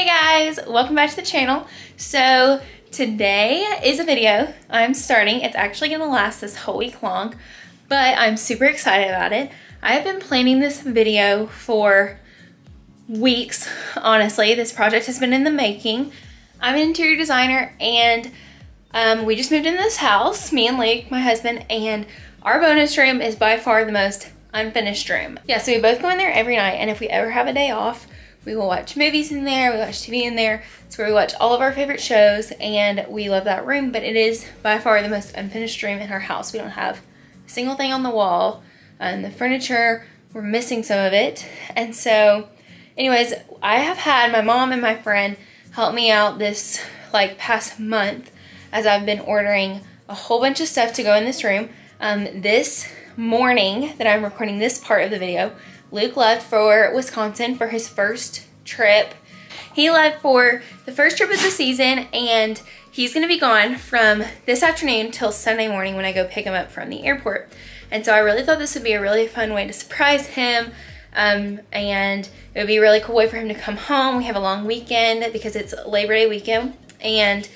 Hey guys, welcome back to the channel. So today is a video I'm starting. It's actually gonna last this whole week long, but I'm super excited about it. I have been planning this video for weeks, honestly. This project has been in the making. I'm an interior designer and we just moved into this house, me and Luke, my husband, and our bonus room is by far the most unfinished room. Yeah, so we both go in there every night, and if we ever have a day off, we will watch movies in there, we watch TV in there. It's where we watch all of our favorite shows, and we love that room, but it is by far the most unfinished room in our house. We don't have a single thing on the wall, and the furniture, we're missing some of it. And so, anyways, I have had my mom and my friend help me out this past month as I've been ordering a whole bunch of stuff to go in this room. This morning that I'm recording this part of the video, Luke left for Wisconsin for his first trip. He left for the first trip of the season, and he's gonna be gone from this afternoon till Sunday morning when I go pick him up from the airport. And so I really thought this would be a really fun way to surprise him, and it would be a really cool way for him to come home. We have a long weekend because it's Labor Day weekend, and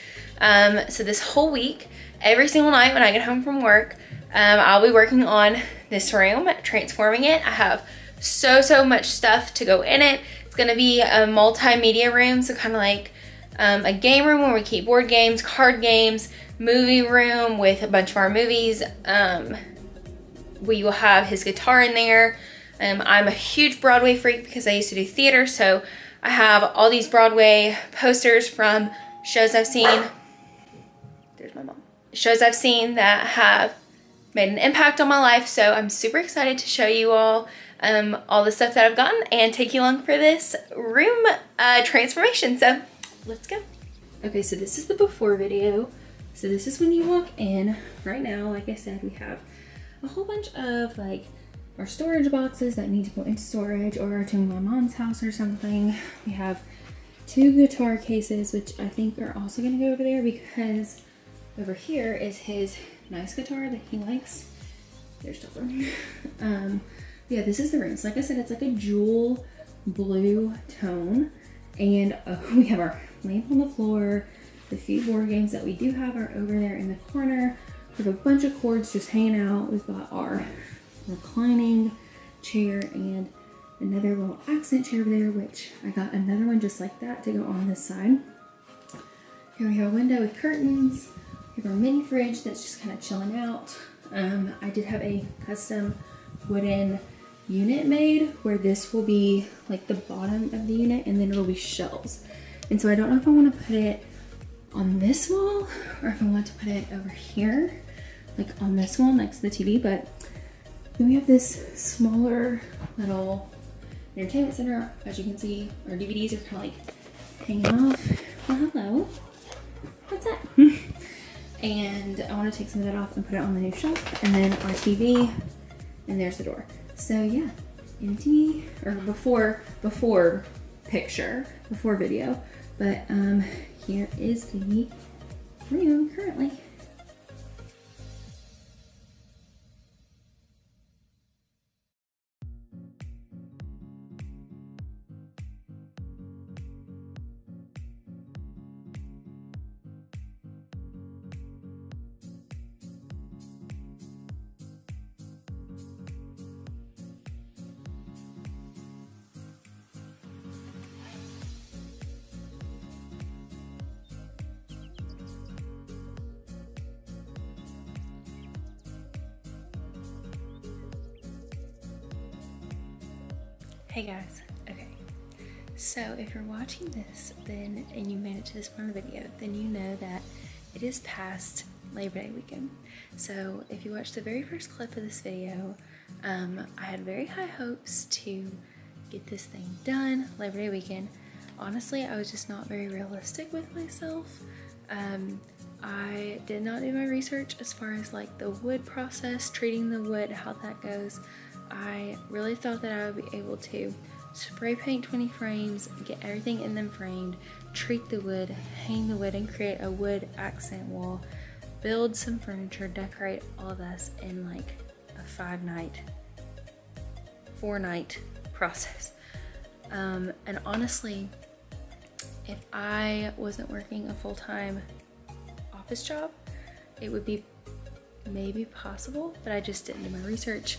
so this whole week, every single night when I get home from work, I'll be working on this room, transforming it. I have so much stuff to go in it. It's gonna be a multimedia room, so kind of like a game room where we keep board games, card games, movie room with a bunch of our movies. We will have his guitar in there. I'm a huge Broadway freak because I used to do theater, so I have all these Broadway posters from shows I've seen. There's my mom. Shows I've seen that have made an impact on my life, so I'm super excited to show you all the stuff that I've gotten and take you along for this room transformation. So let's go. Okay, so this is the before video. So this is when you walk in. Right now, like I said, we have a whole bunch of our storage boxes that need to go into storage or to my mom's house or something. We have 2 guitar cases, which I think are also gonna go over there because over here is his nice guitar that he likes. There's Topper. Yeah, this is the room. So like I said, it's like a jewel blue tone, and we have our lamp on the floor. The few board games that we do have are over there in the corner. We have a bunch of cords just hanging out. We've got our reclining chair and another little accent chair over there, which I got another one just like that to go on this side. Here we have a window with curtains. We have our mini fridge that's just kind of chilling out. I did have a custom wooden unit made where this will be like the bottom of the unit, and then it'll be shelves. And so I don't know if I want to put it on this wall or if I want to put it over here, like on this wall next to the TV. But then we have this smaller little entertainment center. As you can see, our DVDs are kind of like hanging off. Well, hello. What's that? And I want to take some of that off and put it on the new shelf, and then our TV, and there's the door. So yeah, empty, or before picture, before video. But here is the room currently. Hey guys, okay, so if you're watching this and you made it to this part of the video, then you know that it is past Labor Day weekend. So if you watched the very first clip of this video, I had very high hopes to get this thing done Labor Day weekend. Honestly, I was just not very realistic with myself. I did not do my research as far as the wood process, treating the wood, how that goes. I really thought that I would be able to spray paint 20 frames, get everything in them framed, treat the wood, hang the wood, and create a wood accent wall, build some furniture, decorate all of this in a 5-night, 4-night process. And honestly, if I wasn't working a full-time office job, it would be maybe possible, but I just didn't do my research.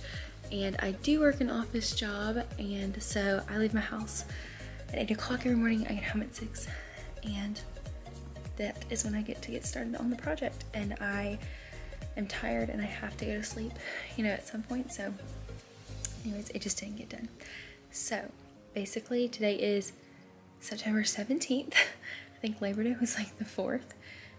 And I do work an office job, and so I leave my house at 8 o'clock every morning. I get home at 6, and that is when I get to get started on the project. And I am tired and I have to go to sleep, you know, at some point. So anyways, it just didn't get done. So basically today is September 17th. I think Labor Day was like the 4th.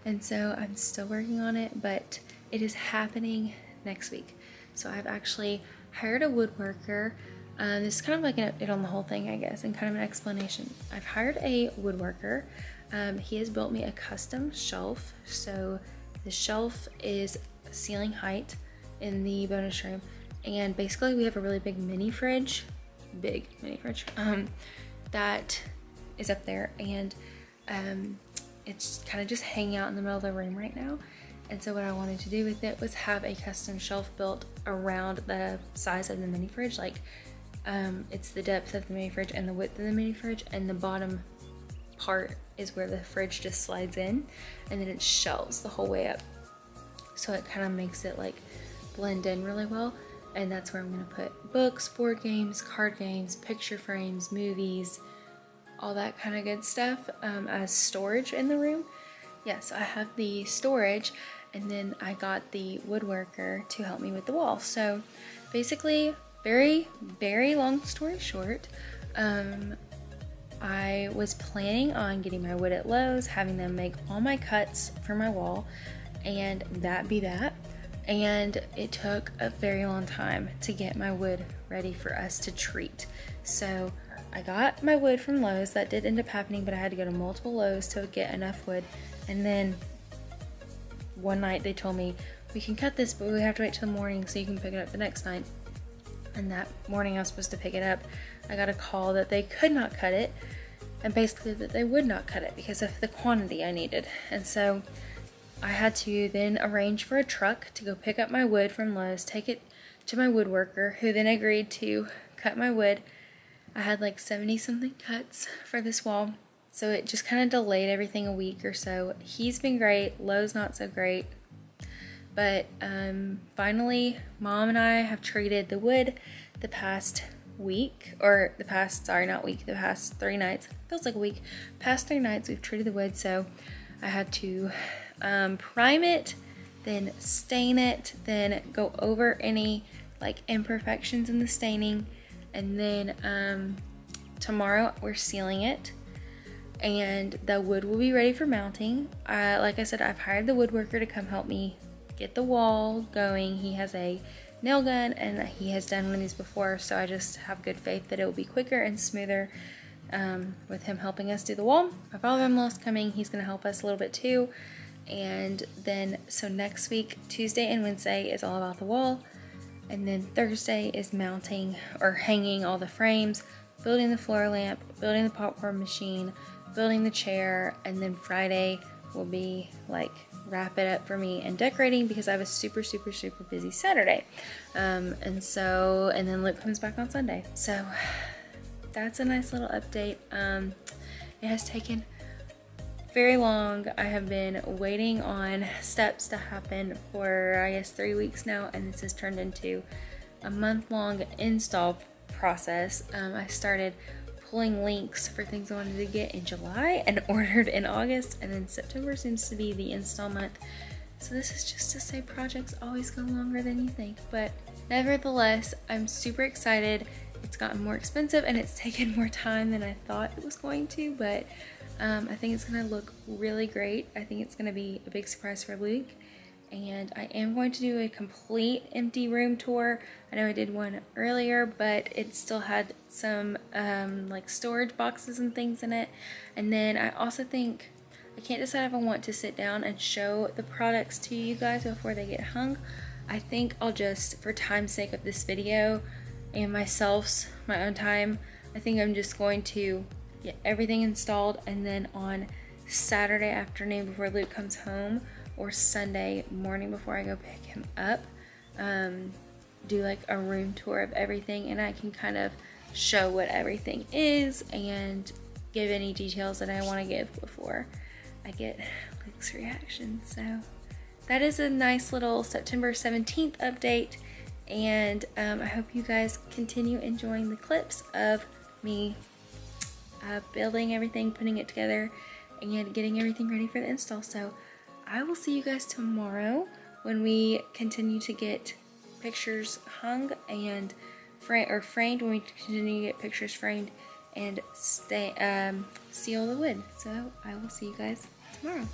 And so I'm still working on it, but it is happening next week. So I've actually hired a woodworker. This is kind of like an update on the whole thing, I guess, and kind of an explanation. I've hired a woodworker. He has built me a custom shelf. So the shelf is ceiling height in the bonus room. And basically we have a really big mini fridge, that is up there, and it's kind of just hanging out in the middle of the room right now. And so what I wanted to do with it was have a custom shelf built around the size of the mini fridge. Like it's the depth of the mini fridge and the width of the mini fridge, and the bottom part is where the fridge just slides in, and then it shelves the whole way up. So it kind of makes it like blend in really well. And that's where I'm gonna put books, board games, card games, picture frames, movies, all that kind of good stuff as storage in the room. Yeah, so I have the storage, and then I got the woodworker to help me with the wall. So basically, very, very long story short, I was planning on getting my wood at Lowe's, having them make all my cuts for my wall, and that be that. And it took a very long time to get my wood ready for us to treat. So I got my wood from Lowe's. That did end up happening, but I had to go to multiple Lowe's to get enough wood. And then one night they told me, we can cut this, but we have to wait till the morning so you can pick it up the next night. And that morning I was supposed to pick it up, I got a call that they could not cut it, and basically that they would not cut it because of the quantity I needed. And so I had to then arrange for a truck to go pick up my wood from Lowe's, take it to my woodworker, who then agreed to cut my wood. I had like 70 something cuts for this wall, so it just kind of delayed everything a week or so. He's been great, Lowe's not so great, but finally Mom and I have treated the wood the past week, or the past 3 nights, feels like a week, past 3 nights we've treated the wood. So I had to prime it, then stain it, then go over any like imperfections in the staining, and then tomorrow we're sealing it, and the wood will be ready for mounting. Like I said, I've hired the woodworker to come help me get the wall going. He has a nail gun and he has done one of these before, so I just have good faith that it will be quicker and smoother with him helping us do the wall. My father-in-law's coming, he's gonna help us a little bit too. And then, so next week, Tuesday and Wednesday is all about the wall. And then Thursday is mounting or hanging all the frames, building the floor lamp, building the popcorn machine, building the chair. And then Friday will be like wrap it up for me and decorating, because I have a super, super, super busy Saturday. And then Luke comes back on Sunday. So that's a nice little update. It has taken very long. I have been waiting on steps to happen for, I guess, 3 weeks now, and this has turned into a month-long install process. I started pulling links for things I wanted to get in July and ordered in August, and then September seems to be the install month. So this is just to say projects always go longer than you think, but nevertheless, I'm super excited. It's gotten more expensive and it's taken more time than I thought it was going to, but I think it's gonna look really great. I think it's gonna be a big surprise for Luke, and I am going to do a complete empty room tour. I know I did one earlier, but it still had some like storage boxes and things in it. And then I also think, I can't decide if I want to sit down and show the products to you guys before they get hung. I think I'll just, for time's sake of this video and my own time, I think I'm just going to get everything installed, and then on Saturday afternoon before Luke comes home, or Sunday morning before I go pick him up, do like a room tour of everything, and I can kind of show what everything is and give any details that I want to give before I get Luke's reaction. So that is a nice little September 17th update, and I hope you guys continue enjoying the clips of me building everything, putting it together, and getting everything ready for the install. So I will see you guys tomorrow when we continue to get pictures hung and framed, when we continue to get pictures framed and seal the wood. So I will see you guys tomorrow.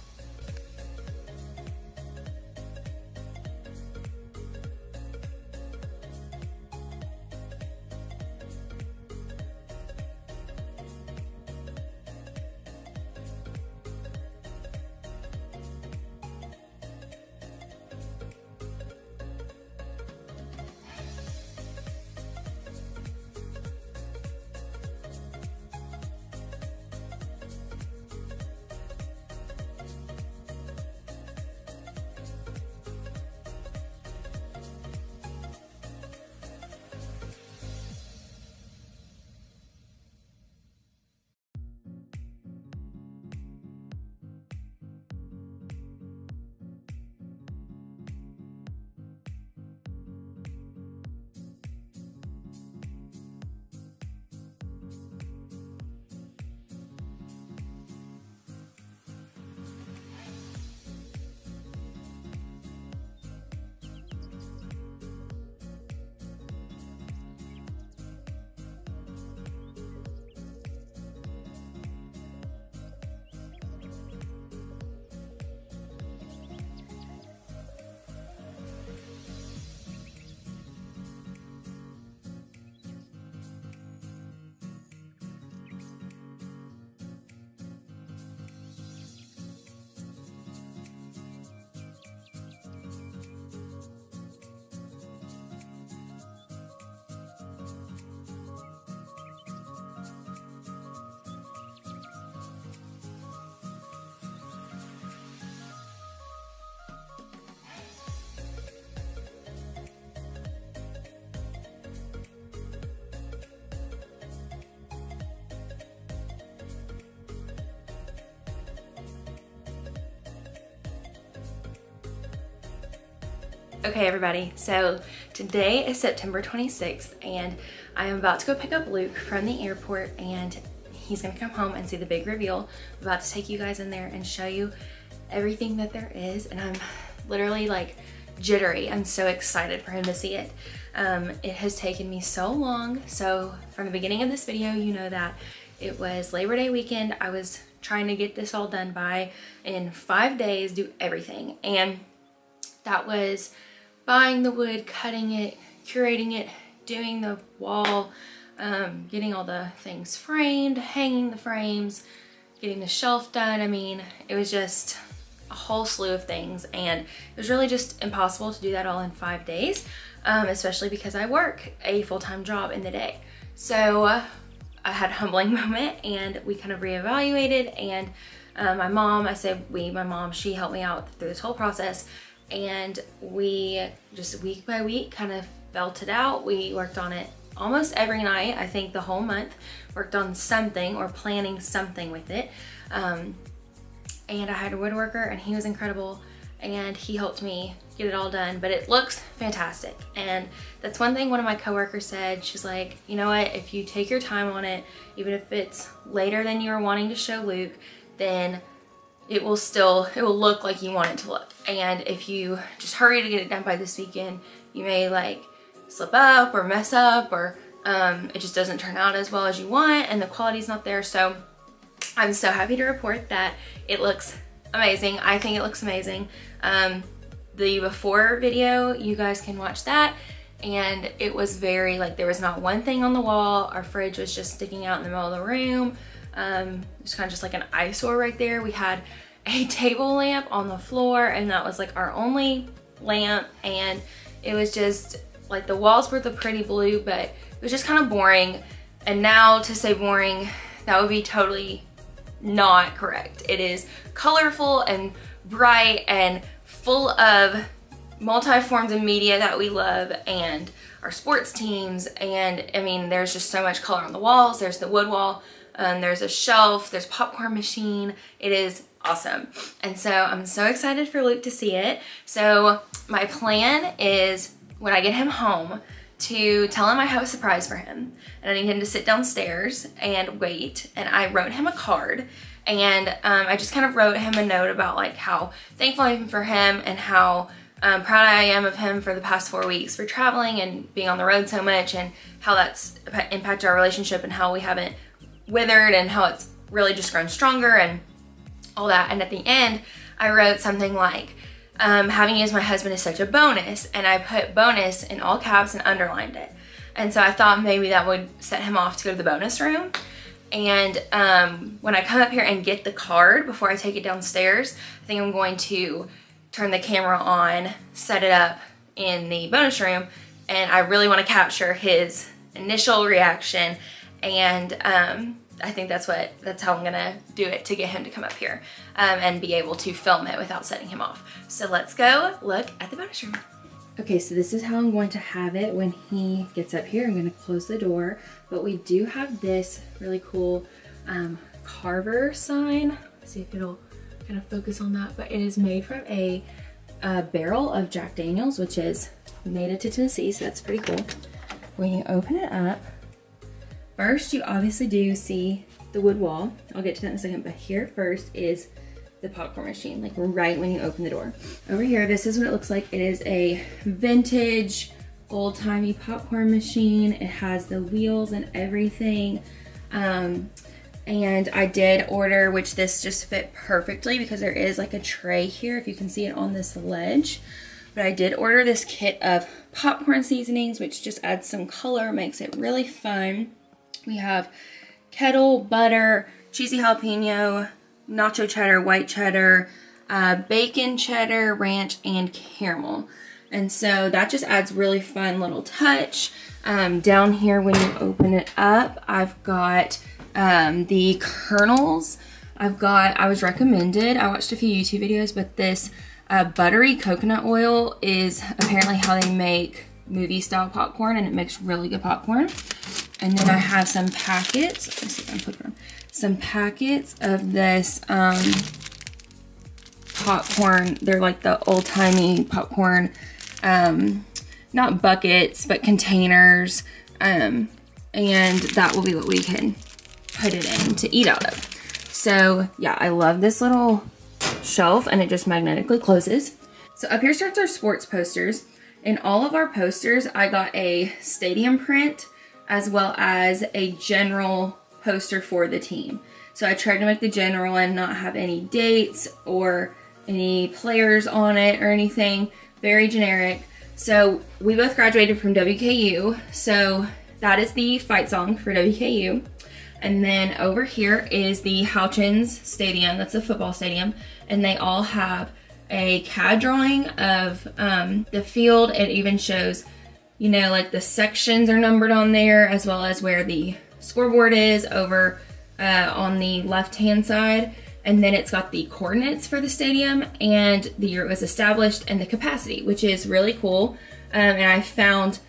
Okay everybody, so today is September 26th and I am about to go pick up Luke from the airport, and he's gonna come home and see the big reveal. I'm about to take you guys in there and show you everything that there is, and I'm literally like jittery. I'm so excited for him to see it. It has taken me so long. So from the beginning of this video, you know that it was Labor Day weekend. I was trying to get this all done by in 5 days, do everything, and that was buying the wood, cutting it, curating it, doing the wall, getting all the things framed, hanging the frames, getting the shelf done. I mean, it was just a whole slew of things, and it was really just impossible to do that all in 5 days, especially because I work a full-time job in the day. So I had a humbling moment, and we kind of reevaluated, and my mom, she helped me out through this whole process, and we just week by week kind of felt it out. We worked on it almost every night. I think the whole month worked on something or planning something with it. And I had a woodworker, and he was incredible, and he helped me get it all done, but it looks fantastic. And that's one thing one of my coworkers said. She's like, you know what, if you take your time on it, even if it's later than you were wanting to show Luke, then it will look like you want it to look. And if you just hurry to get it done by this weekend, you may like slip up or mess up, or it just doesn't turn out as well as you want and the quality's not there. So I'm so happy to report that it looks amazing. I think it looks amazing. The before video, you guys can watch that, and it was very like, there was not one thing on the wall. Our fridge was just sticking out in the middle of the room. It's kind of just like an eyesore right there. We had a table lamp on the floor, and that was like our only lamp, and it was just like, the walls were the pretty blue, but it was just kind of boring. And now to say boring, that would be totally not correct. It is colorful and bright and full of multi-forms of media that we love, and our sports teams, and I mean, there's just so much color on the walls. There's the wood wall. There's a shelf, there's a popcorn machine. It is awesome. And so I'm so excited for Luke to see it. So my plan is when I get him home to tell him I have a surprise for him. And I need him to sit downstairs and wait. And I wrote him a card. And I just kind of wrote him a note about like how thankful I am for him and how proud I am of him for the past 4 weeks for traveling and being on the road so much, and how that's impacted our relationship and how we haven't withered and how it's really just grown stronger and all that. And at the end, I wrote something like, having you as my husband is such a bonus. And I put bonus in all caps and underlined it. And so I thought maybe that would set him off to go to the bonus room. And when I come up here and get the card before I take it downstairs, I think I'm going to turn the camera on, set it up in the bonus room, and I really want to capture his initial reaction. And I think that's how I'm gonna do it to get him to come up here and be able to film it without setting him off. So let's go look at the bonus room. Okay, so this is how I'm going to have it when he gets up here. I'm gonna close the door, but we do have this really cool Carver sign. Let's see if it'll kind of focus on that, but it is made from a barrel of Jack Daniels, which is native to Tennessee, so that's pretty cool. When you open it up, first you obviously do see the wood wall. I'll get to that in a second, but here first is the popcorn machine, like right when you open the door. Over here, this is what it looks like. It is a vintage, old-timey popcorn machine. It has the wheels and everything. And I did order, which this just fit perfectly because there is like a tray here, if you can see it on this ledge. But I did order this kit of popcorn seasonings, which just adds some color, makes it really fun. We have kettle, butter, cheesy jalapeno, nacho cheddar, white cheddar, bacon cheddar, ranch, and caramel. And so that just adds really fun little touch. Down here when you open it up, I've got the kernels. I was recommended, I watched a few YouTube videos, but this buttery coconut oil is apparently how they make movie style popcorn, and it makes really good popcorn. And then I have some packets, let me see if I can flip around, some packets of this popcorn. They're like the old-timey popcorn, not buckets, but containers, and that will be what we can put it in to eat out of. So yeah, I love this little shelf, and it just magnetically closes. So up here starts our sports posters. In all of our posters, I got a stadium print as well as a general poster for the team. So I tried to make the general and not have any dates or any players on it or anything, very generic. So we both graduated from WKU, so that is the fight song for WKU. And then over here is the Houchins Stadium, that's a football stadium, and they all have a CAD drawing of the field. It even shows, you know, like the sections are numbered on there, as well as where the scoreboard is over on the left-hand side. And then it's got the coordinates for the stadium and the year it was established and the capacity, which is really cool. And I found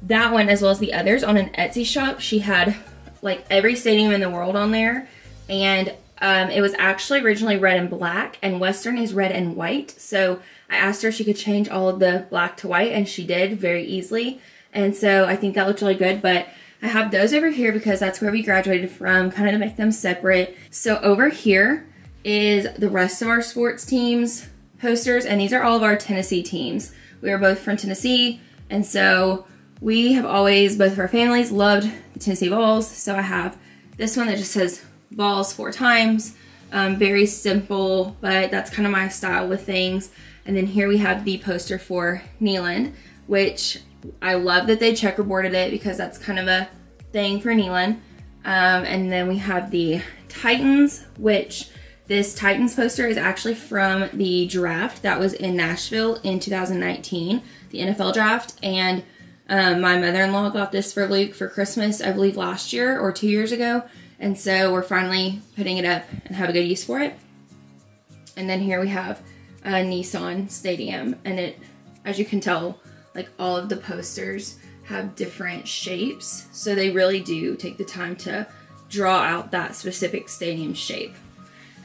that one as well as the others on an Etsy shop. She had like every stadium in the world on there. And it was actually originally red and black, and Western is red and white. So I asked her if she could change all of the black to white, and she did very easily. And so I think that looked really good, but I have those over here because that's where we graduated from, kind of to make them separate. So over here is the rest of our sports teams posters, and these are all of our Tennessee teams. We are both from Tennessee, and so we have always, both of our families, loved the Tennessee Vols. So I have this one that just says Vols 4 times. Very simple, but that's kind of my style with things. And then here we have the poster for Neyland, which I love that they checkerboarded it because that's kind of a thing for Neyland. And then we have the Titans, which this Titans poster is actually from the draft that was in Nashville in 2019, the NFL draft. And my mother-in-law got this for Luke for Christmas, I believe last year or 2 years ago. And so we're finally putting it up and have a good use for it. And then here we have a Nissan Stadium, and it, as you can tell, like all of the posters have different shapes. So they really do take the time to draw out that specific stadium shape.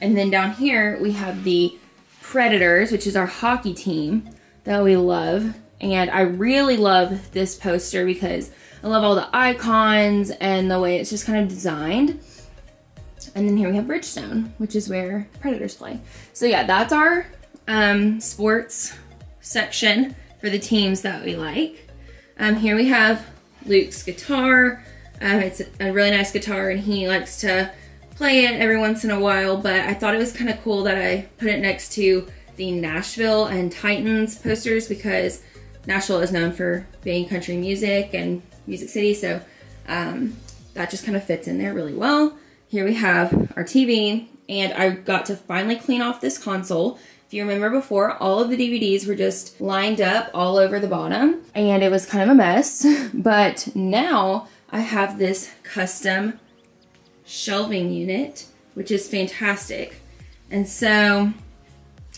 And then down here we have the Predators, which is our hockey team that we love. And I really love this poster because I love all the icons and the way it's just kind of designed. And then here we have Bridgestone, which is where Predators play. So yeah, that's our sports section for the teams that we like. Here we have Luke's guitar. It's a really nice guitar and he likes to play it every once in a while, but I thought it was kind of cool that I put it next to the Nashville and Titans posters because Nashville is known for being country music and Music City, so that just kind of fits in there really well. Here we have our TV, and I got to finally clean off this console. If you remember before, all of the DVDs were just lined up all over the bottom, and it was kind of a mess, but now I have this custom shelving unit, which is fantastic. And so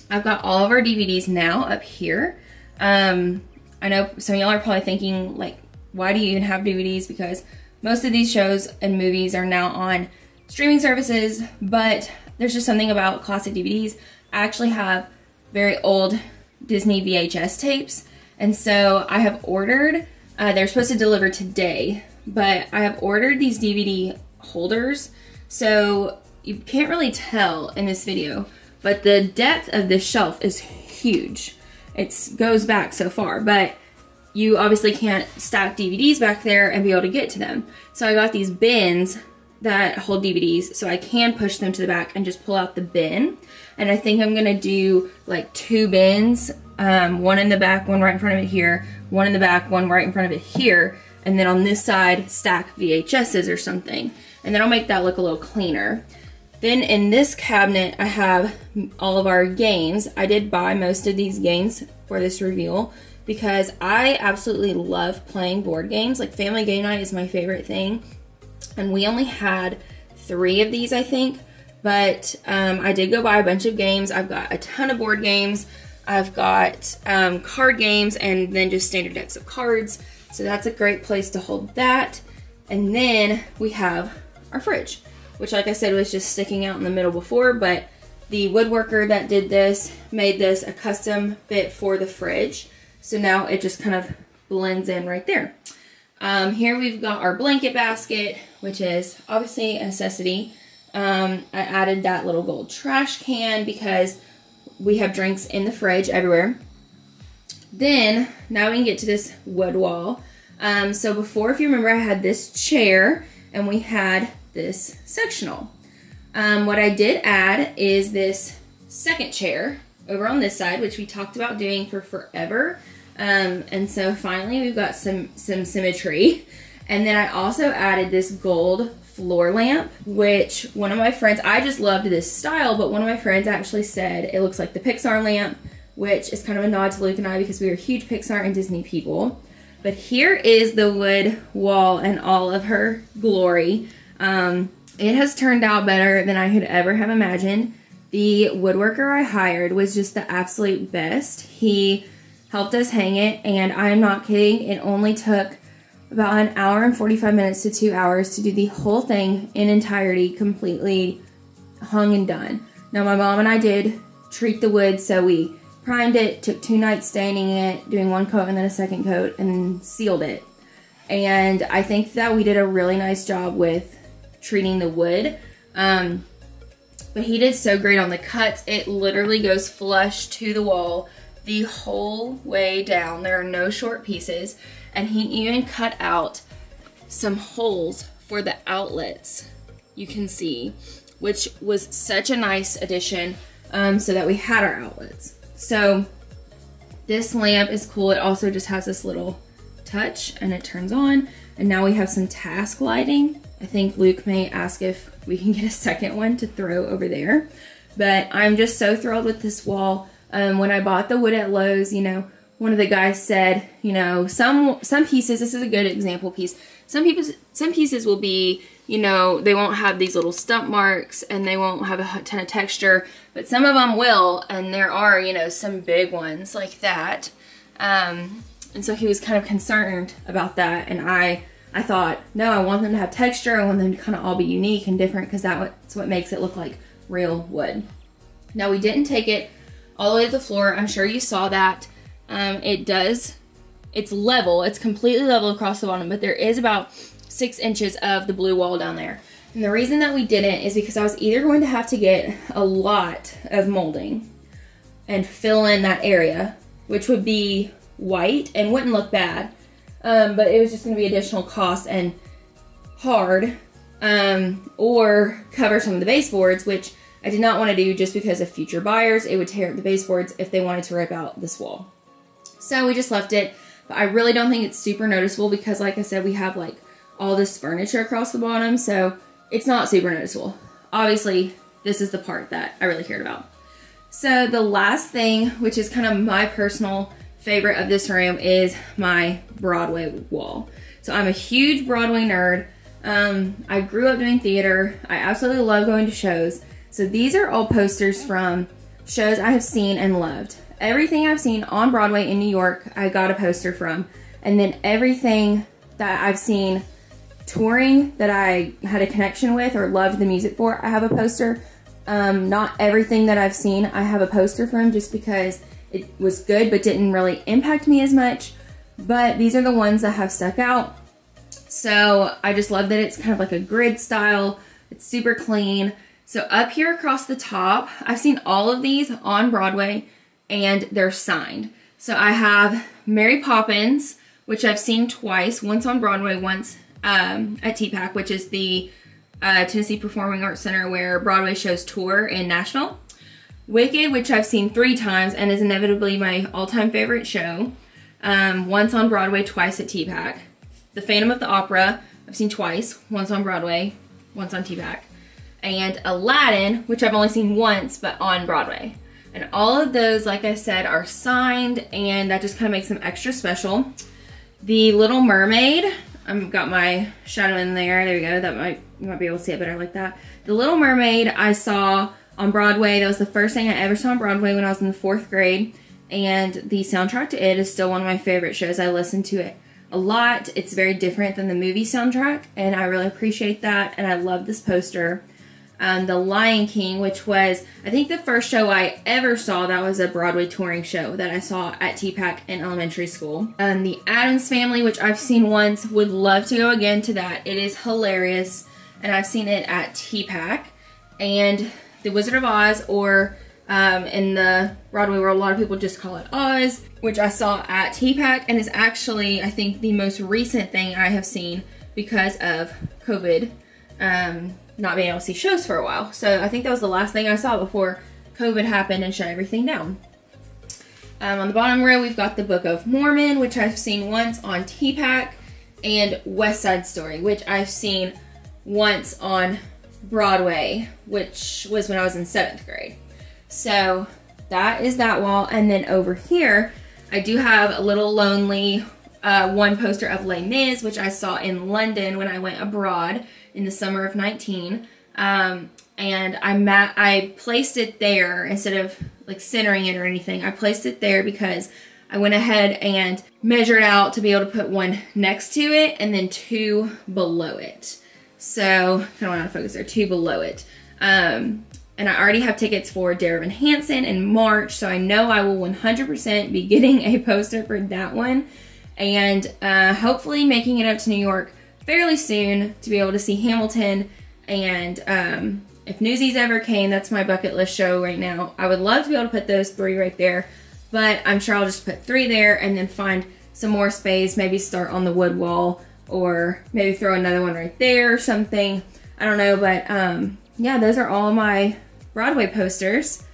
I've got all of our DVDs now up here. I know some of y'all are probably thinking, like, why do you even have DVDs? Because most of these shows and movies are now on streaming services, but there's just something about classic DVDs. I actually have very old Disney VHS tapes, and so I have ordered, they're supposed to deliver today, but I have ordered these DVD holders, so you can't really tell in this video, but the depth of this shelf is huge. It goes back so far, but you obviously can't stack DVDs back there and be able to get to them. So I got these bins that hold DVDs so I can push them to the back and just pull out the bin. And I think I'm gonna do like 2 bins, one in the back, one right in front of it here, one in the back, one right in front of it here, and then on this side stack VHSs or something. And then I'll make that look a little cleaner. Then in this cabinet I have all of our games. I did buy most of these games for this reveal because I absolutely love playing board games. Like Family Game Night is my favorite thing. And we only had 3 of these, I think. But I did go buy a bunch of games. I've got a ton of board games. I've got card games and then just standard decks of cards. So that's a great place to hold that. And then we have our fridge, which like I said was just sticking out in the middle before, but the woodworker that did this made this a custom fit for the fridge. So now it just kind of blends in right there. Here we've got our blanket basket, which is obviously a necessity. I added that little gold trash can because we have drinks in the fridge everywhere. Then, now we can get to this wood wall. So before, if you remember, I had this chair and we had this sectional. What I did add is this second chair over on this side, which we talked about doing for forever. And so finally we've got some symmetry. And then I also added this gold floor lamp, which one of my friends, I just loved this style, but one of my friends actually said it looks like the Pixar lamp, which is kind of a nod to Luke and I because we are huge Pixar and Disney people. But here is the wood wall in all of her glory. It has turned out better than I could ever have imagined. The woodworker I hired was just the absolute best. He helped us hang it, and I'm not kidding, it only took about 1 hour and 45 minutes to 2 hours to do the whole thing in entirety, completely hung and done. Now my mom and I did treat the wood, so we primed it, took 2 nights staining it, doing 1 coat and then a 2nd coat, and sealed it. And I think that we did a really nice job with treating the wood. But he did so great on the cuts. It literally goes flush to the wall the whole way down. There are no short pieces. And he even cut out some holes for the outlets, you can see, which was such a nice addition, so that we had our outlets. So this lamp is cool. It also just has this little touch and it turns on. And now we have some task lighting. I think Luke may ask if we can get a second one to throw over there. But I'm just so thrilled with this wall. When I bought the wood at Lowe's, you know, one of the guys said, you know, some pieces, this is a good example piece, some pieces will be, you know, they won't have these little stump marks and they won't have a ton of texture, but some of them will, and there are, you know, some big ones like that. And so he was kind of concerned about that, and I I thought, no, I want them to have texture. I want them to kind of all be unique and different because that's what makes it look like real wood. Now, we didn't take it all the way to the floor. I'm sure you saw that. It's level. It's completely level across the bottom, but there is about 6 inches of the blue wall down there. And the reason that we didn't is because I was either going to have to get a lot of molding and fill in that area, which would be white and wouldn't look bad, but it was just going to be additional cost and hard, or cover some of the baseboards, which I did not want to do just because of future buyers. It would tear up the baseboards if they wanted to rip out this wall. So we just left it, but I really don't think it's super noticeable because, like I said, we have like all this furniture across the bottom, so it's not super noticeable. Obviously, this is the part that I really cared about. So the last thing, which is kind of my personal favorite of this room, is my Broadway wall. So I'm a huge Broadway nerd. I grew up doing theater. I absolutely love going to shows. So these are all posters from shows I have seen and loved. Everything I've seen on Broadway in New York, I got a poster from. And then everything that I've seen touring that I had a connection with or loved the music for, I have a poster. Not everything that I've seen I have a poster from, just because it was good but didn't really impact me as much. But these are the ones that have stuck out. So I just love that it's kind of like a grid style. It's super clean. So up here across the top, I've seen all of these on Broadway and they're signed. So I have Mary Poppins, which I've seen twice, once on Broadway, once at TPAC, which is the Tennessee Performing Arts Center where Broadway shows tour in Nashville. Wicked, which I've seen 3 times and is inevitably my all-time favorite show. Once on Broadway, twice at TPAC. The Phantom of the Opera, I've seen twice, once on Broadway, once on TPAC. And Aladdin, which I've only seen once, but on Broadway. And all of those, like I said, are signed, and that just kind of makes them extra special. The Little Mermaid, I've got my shadow in there. There we go. You might be able to see it better like that. The Little Mermaid I saw on Broadway. That was the first thing I ever saw on Broadway when I was in the 4th grade. And the soundtrack to it is still one of my favorite shows. I listen to it a lot. It's very different than the movie soundtrack, and I really appreciate that. And I love this poster. The Lion King, which was, I think, the first show I ever saw that was a Broadway touring show that I saw at TPAC in elementary school. The Addams Family, which I've seen once, would love to go again to that. It is hilarious, and I've seen it at TPAC. And The Wizard of Oz, or in the Broadway world, a lot of people just call it Oz, which I saw at TPAC, and is actually, I think, the most recent thing I have seen because of COVID. Not being able to see shows for a while. So I think that was the last thing I saw before COVID happened and shut everything down. On the bottom row, we've got the Book of Mormon, which I've seen once on TPAC, and West Side Story, which I've seen once on Broadway, which was when I was in 7th grade. So that is that wall. And then over here, I do have a Little Lonely one poster of Les Mis, which I saw in London when I went abroad in the summer of 19. And I placed it there instead of like centering it or anything. I placed it there because I went ahead and measured out to be able to put one next to it and then 2 below it. So kind of want to focus there, 2 below it. And I already have tickets for Darvin Hanson in March, so I know I will 100% be getting a poster for that one. And hopefully making it up to New York fairly soon to be able to see Hamilton. And if Newsies ever came, that's my bucket list show right now. I would love to be able to put those 3 right there, but I'm sure I'll just put 3 there and then find some more space, maybe start on the wood wall, or maybe throw another one right there or something. I don't know, but yeah, those are all my Broadway posters.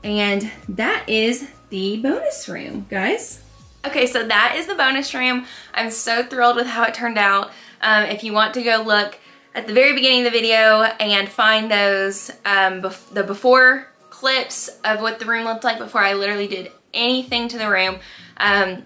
And that is the bonus room, guys. Okay, so that is the bonus room. I'm so thrilled with how it turned out. If you want to go look at the very beginning of the video and find those, the before clips of what the room looked like before I literally did anything to the room,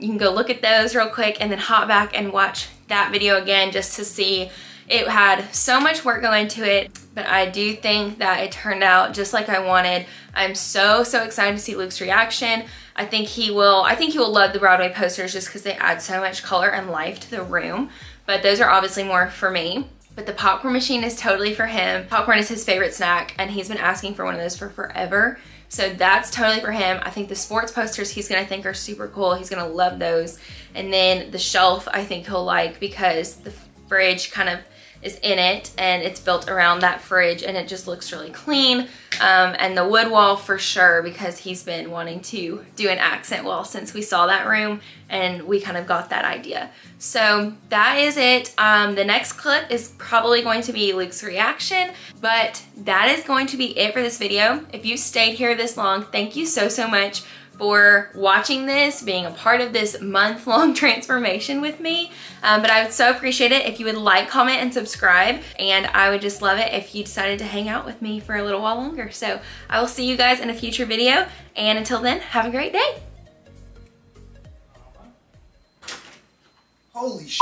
you can go look at those real quick and then hop back and watch that video again just to see. It had so much work going into it, but I do think that it turned out just like I wanted. I'm so excited to see Luke's reaction. I think he will love the Broadway posters just because they add so much color and life to the room. but those are obviously more for me. But the popcorn machine is totally for him. Popcorn is his favorite snack, and he's been asking for one of those for forever. So that's totally for him. I think the sports posters he's gonna think are super cool. He's gonna love those. And then the shelf I think he'll like because the fridge kind of is in it and it's built around that fridge and it just looks really clean. And the wood wall for sure, because he's been wanting to do an accent wall since we saw that room and we kind of got that idea. So that is it. The next clip is probably going to be Luke's reaction, but that is going to be it for this video. If you stayed here this long, thank you so much for watching this, being a part of this month-long transformation with me. But I would so appreciate it if you would like, comment, and subscribe. And I would just love it if you decided to hang out with me for a little while longer. So I will see you guys in a future video. And until then, have a great day. Holy sh**.